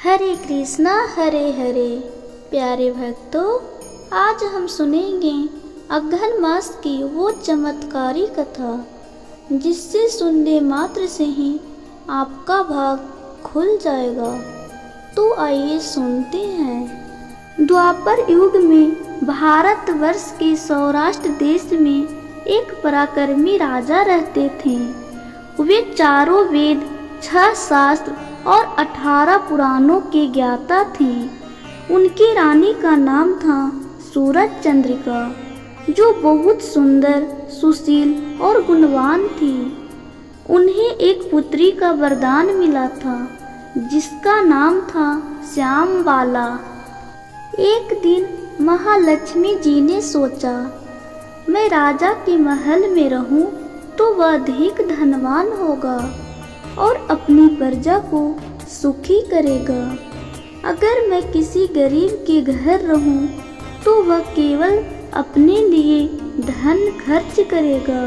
हरे कृष्णा हरे हरे। प्यारे भक्तों, आज हम सुनेंगे अघन मास की वो चमत्कारी कथा जिससे सुनने मात्र से ही आपका भाग खुल जाएगा। तो आइए सुनते हैं। द्वापर युग में भारतवर्ष के सौराष्ट्र देश में एक पराक्रमी राजा रहते थे। वे चारों वेद, 6 शास्त्र और 18 पुराणों के ज्ञाता थे। उनकी रानी का नाम था सूरज चंद्रिका, जो बहुत सुंदर, सुशील और गुणवान थी। उन्हें एक पुत्री का वरदान मिला था जिसका नाम था श्यामबाला। एक दिन महालक्ष्मी जी ने सोचा, मैं राजा के महल में रहूं तो वह अधिक धनवान होगा और अपनी प्रजा को सुखी करेगा। अगर मैं किसी गरीब के घर रहूं तो वह केवल अपने लिए धन खर्च करेगा।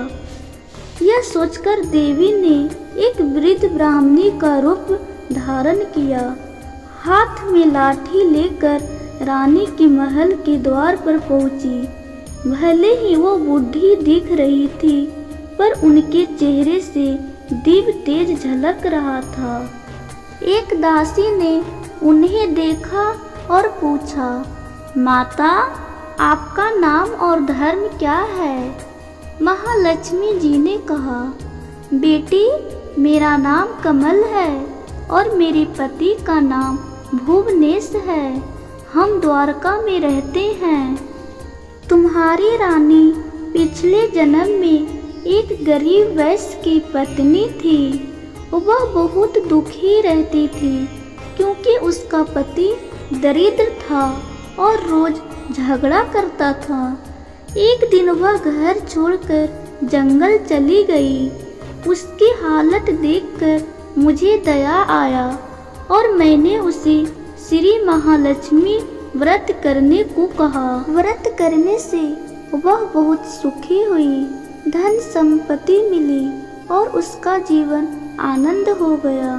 यह सोचकर देवी ने एक वृद्ध ब्राह्मणी का रूप धारण किया। हाथ में लाठी लेकर रानी के महल के द्वार पर पहुंची। भले ही वो बूढ़ी दिख रही थी, पर उनके चेहरे से दिव्य तेज झलक रहा था। एक दासी ने उन्हें देखा और पूछा, माता, आपका नाम और धर्म क्या है? महालक्ष्मी जी ने कहा, बेटी, मेरा नाम कमल है और मेरे पति का नाम भुवनेश है। हम द्वारका में रहते हैं। तुम्हारी रानी पिछले जन्म में एक गरीब वैश्य की पत्नी थी। वह बहुत दुखी रहती थी क्योंकि उसका पति दरिद्र था और रोज झगड़ा करता था। एक दिन वह घर छोड़कर जंगल चली गई। उसकी हालत देखकर मुझे दया आया और मैंने उसे श्री महालक्ष्मी व्रत करने को कहा। व्रत करने से वह बहुत सुखी हुई, धन संपत्ति मिली और उसका जीवन आनंद हो गया।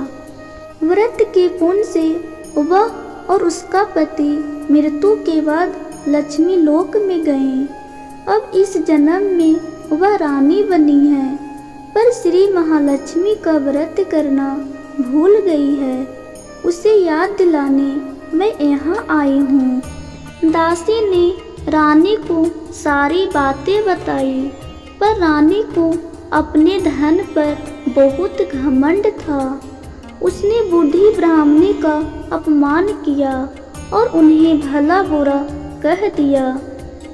व्रत के पुण्य से वह और उसका पति मृत्यु के बाद लक्ष्मी लोक में गए। अब इस जन्म में वह रानी बनी है, पर श्री महालक्ष्मी का व्रत करना भूल गई है। उसे याद दिलाने मैं यहाँ आई हूँ। दासी ने रानी को सारी बातें बताई, पर रानी को अपने धन पर बहुत घमंड था। उसने बूढ़ी ब्राह्मणी का अपमान किया और उन्हें भला बुरा कह दिया।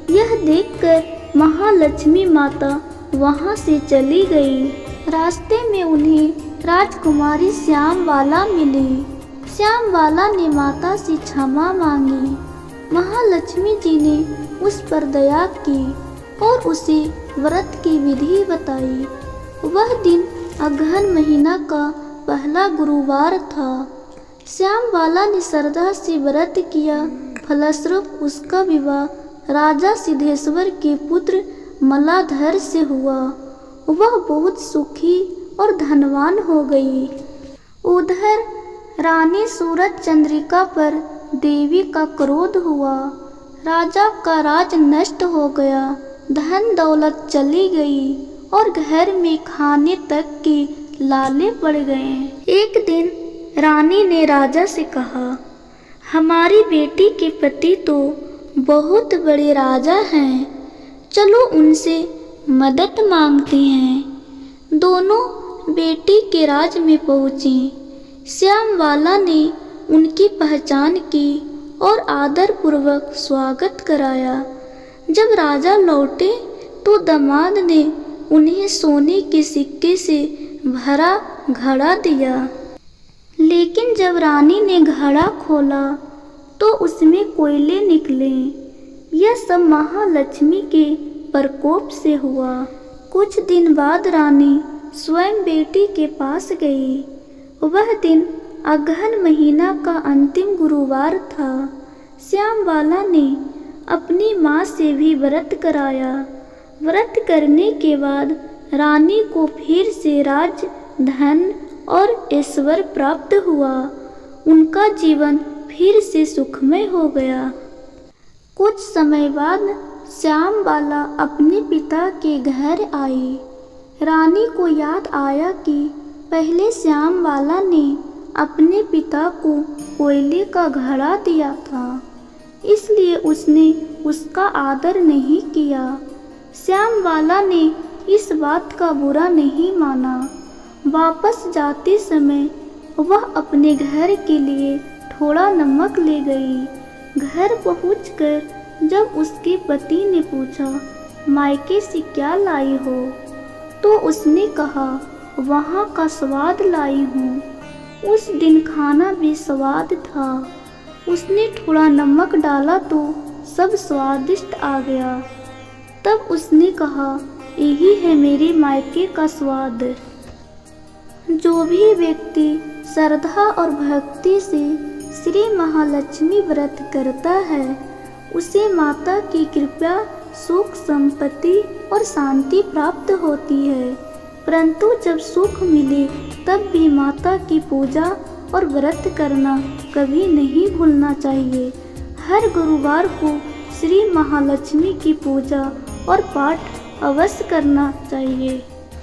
यह देखकर महालक्ष्मी माता वहां से चली गई। रास्ते में उन्हें राजकुमारी श्यामबाला मिली। श्यामबाला ने माता से क्षमा मांगी। महालक्ष्मी जी ने उस पर दया की और उसे व्रत की विधि बताई। वह दिन अघन महीना का पहला गुरुवार था। श्यामबाला ने श्रद्धा से व्रत किया। फलस्वरूप उसका विवाह राजा सिद्धेश्वर के पुत्र मलाधर से हुआ। वह बहुत सुखी और धनवान हो गई। उधर रानी सूरज चंद्रिका पर देवी का क्रोध हुआ। राजा का राज नष्ट हो गया, धन दौलत चली गई और घर में खाने तक के लाले पड़ गए। एक दिन रानी ने राजा से कहा, हमारी बेटी के पति तो बहुत बड़े राजा हैं, चलो उनसे मदद मांगते हैं। दोनों बेटी के राज में पहुँची। श्यामबाला ने उनकी पहचान की और आदर पूर्वक स्वागत कराया। जब राजा लौटे तो दामाद ने उन्हें सोने के सिक्के से भरा घड़ा दिया। लेकिन जब रानी ने घड़ा खोला तो उसमें कोयले निकले। यह सब महालक्ष्मी के प्रकोप से हुआ। कुछ दिन बाद रानी स्वयं बेटी के पास गई। वह दिन अघन महीना का अंतिम गुरुवार था। श्यामबाला ने अपनी माँ से भी व्रत कराया। व्रत करने के बाद रानी को फिर से राज, धन और ऐश्वर्य प्राप्त हुआ। उनका जीवन फिर से सुखमय हो गया। कुछ समय बाद श्यामबाला अपने पिता के घर आई। रानी को याद आया कि पहले श्यामबाला ने अपने पिता को कोयले का घड़ा दिया था, इसलिए उसने उसका आदर नहीं किया। श्यामबाला ने इस बात का बुरा नहीं माना। वापस जाते समय वह अपने घर के लिए थोड़ा नमक ले गई। घर पहुंचकर जब उसके पति ने पूछा, मायके से क्या लाई हो, तो उसने कहा, वहाँ का स्वाद लाई हूँ। उस दिन खाना भी स्वाद था। उसने थोड़ा नमक डाला तो सब स्वादिष्ट आ गया। तब उसने कहा, यही है मेरे मायके का स्वाद। जो भी व्यक्ति श्रद्धा और भक्ति से श्री महालक्ष्मी व्रत करता है, उसे माता की कृपा, सुख, संपत्ति और शांति प्राप्त होती है। परंतु जब सुख मिले तब भी माता की पूजा और व्रत करना कभी नहीं भूलना चाहिए। हर गुरुवार को श्री महालक्ष्मी की पूजा और पाठ अवश्य करना चाहिए।